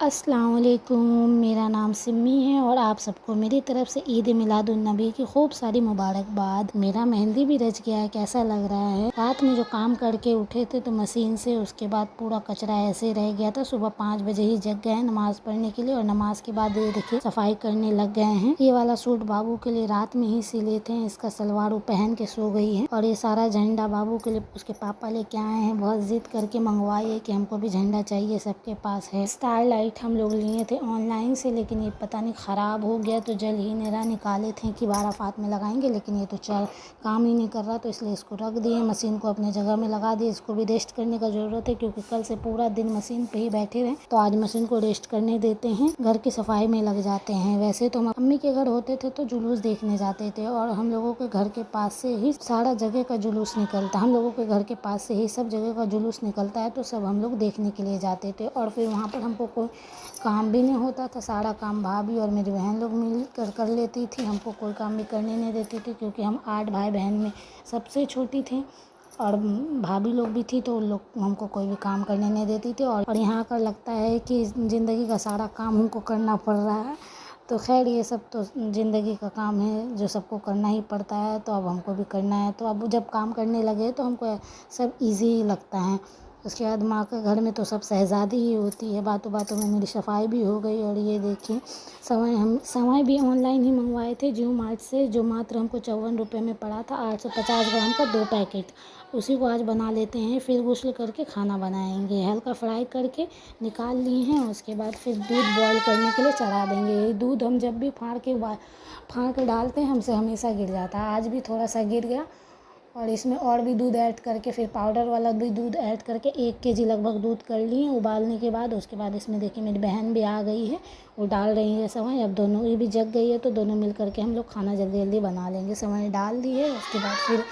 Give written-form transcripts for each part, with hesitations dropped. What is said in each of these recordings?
अस्सलाम वालेकुम। मेरा नाम सिम्मी है और आप सबको मेरी तरफ से ईद मिलादुन्नबी की खूब सारी मुबारकबाद। मेरा मेहंदी भी रच गया है, कैसा लग रहा है। रात में जो काम करके उठे थे तो मशीन से, उसके बाद पूरा कचरा ऐसे रह गया था। सुबह 5 बजे ही जग गए नमाज़ पढ़ने के लिए और नमाज के बाद ये देखिए सफाई करने लग गए हैं। ये वाला सूट बाबू के लिए रात में ही सिले थे, इसका सलवार वो पहन के सो गई है। और ये सारा झंडा बाबू के लिए उसके पापा लेके आए हैं, बहुत जिद करके मंगवाई है कि हमको भी झंडा चाहिए, सबके पास है। स्टार लाइट हम लोग लिए थे ऑनलाइन से, लेकिन ये पता नहीं ख़राब हो गया तो जल ही नहीं रहा। निकाले थे कि 12 फात में लगाएंगे, लेकिन ये तो चल काम ही नहीं कर रहा, तो इसलिए इसको रख दिए। मशीन को अपने जगह में लगा दिए। इसको भी रेस्ट करने का ज़रूरत है क्योंकि कल से पूरा दिन मशीन पे ही बैठे रहे, तो आज मशीन को रेस्ट करने देते हैं। घर की सफाई में लग जाते हैं। वैसे तो हम अम्मी के घर होते थे तो जुलूस देखने जाते थे, और हम लोगों के घर के पास से ही सारा जगह का जुलूस निकलता। हम लोगों के घर के पास से ही सब जगह का जुलूस निकलता है, तो सब हम लोग देखने के लिए जाते थे। और फिर वहाँ पर हमको कोई काम भी नहीं होता था, सारा काम भाभी और मेरी बहन लोग मिल कर लेती थी। हमको कोई काम भी करने नहीं देती थी क्योंकि हम 8 भाई बहन में सबसे छोटी थी, और भाभी लोग भी थी तो उन लोग हमको कोई भी काम करने नहीं देती थी। और यहाँ का लगता है कि ज़िंदगी का सारा काम हमको करना पड़ रहा है। तो खैर ये सब तो ज़िंदगी का काम है जो सबको करना ही पड़ता है, तो अब हमको भी करना है। तो अब जब काम करने लगे तो हमको सब इजी ही लगता है। उसके बाद माँ के घर में तो सब शहज़ादी ही होती है। बातों बातों में मेरी सफाई भी हो गई। और ये देखिए समय भी ऑनलाइन ही मंगवाए थे जियो मार्ट से, जो मात्र हमको 54 रुपये में पड़ा था। 850 ग्राम का 2 पैकेट, उसी को आज बना लेते हैं। फिर गुस्ल करके खाना बनाएंगे, हल्का फ्राई करके निकाल लिए हैं। उसके बाद फिर दूध बॉईल करने के लिए चढ़ा देंगे। ये दूध हम जब भी फाड़ के डालते हैं हमसे हमेशा गिर जाता है। आज भी थोड़ा सा गिर गया, और इसमें और भी दूध ऐड करके, फिर पाउडर वाला भी दूध ऐड करके 1 केजी लगभग दूध कर लिए उबालने के बाद। उसके बाद इसमें देखिए मेरी बहन भी आ गई है, वो डाल रही है समय। अब दोनों ये भी जग गई है तो दोनों मिल करके हम लोग खाना जल्दी जल्दी बना लेंगे। समय डाल दी है। उसके बाद फिर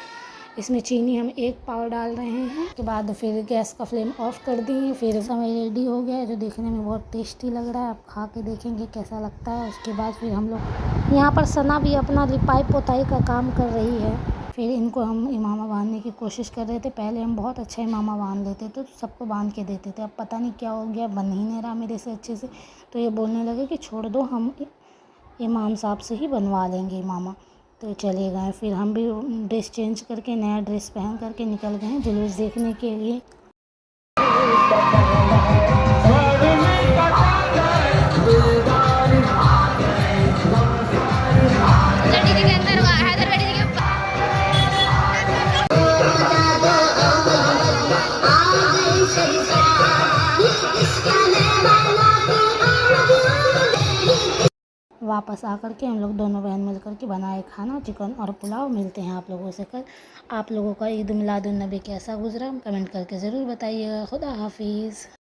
इसमें चीनी हम 1 पाव डाल रहे हैं। उसके बाद फिर गैस का फ्लेम ऑफ कर दिए। फिर समय रेडी हो गया है, जो देखने में बहुत टेस्टी लग रहा है। आप खा के देखेंगे कैसा लगता है। उसके बाद फिर हम लोग यहाँ पर सना भी अपना लिपाई पोताई का काम कर रही है। फिर इनको हम इमामा बांधने की कोशिश कर रहे थे। पहले हम बहुत अच्छा इमामा बांध लेते थे, तो सबको बांध के देते थे। अब पता नहीं क्या हो गया, बन ही नहीं रहा मेरे से अच्छे से। तो ये बोलने लगे कि छोड़ दो, हम इमाम साहब से ही बनवा लेंगे इमामा। तो चले गए। फिर हम भी ड्रेस चेंज करके नया ड्रेस पहन करके निकल गए जुलूस देखने के लिए। वापस आकर के हम लोग दोनों बहन मिल कर के बनाए खाना, चिकन और पुलाव। मिलते हैं आप लोगों से कल। आप लोगों का ईद मिलादुन्नबी कैसा गुजरा कमेंट करके ज़रूर बताइएगा। खुदा हाफिज़।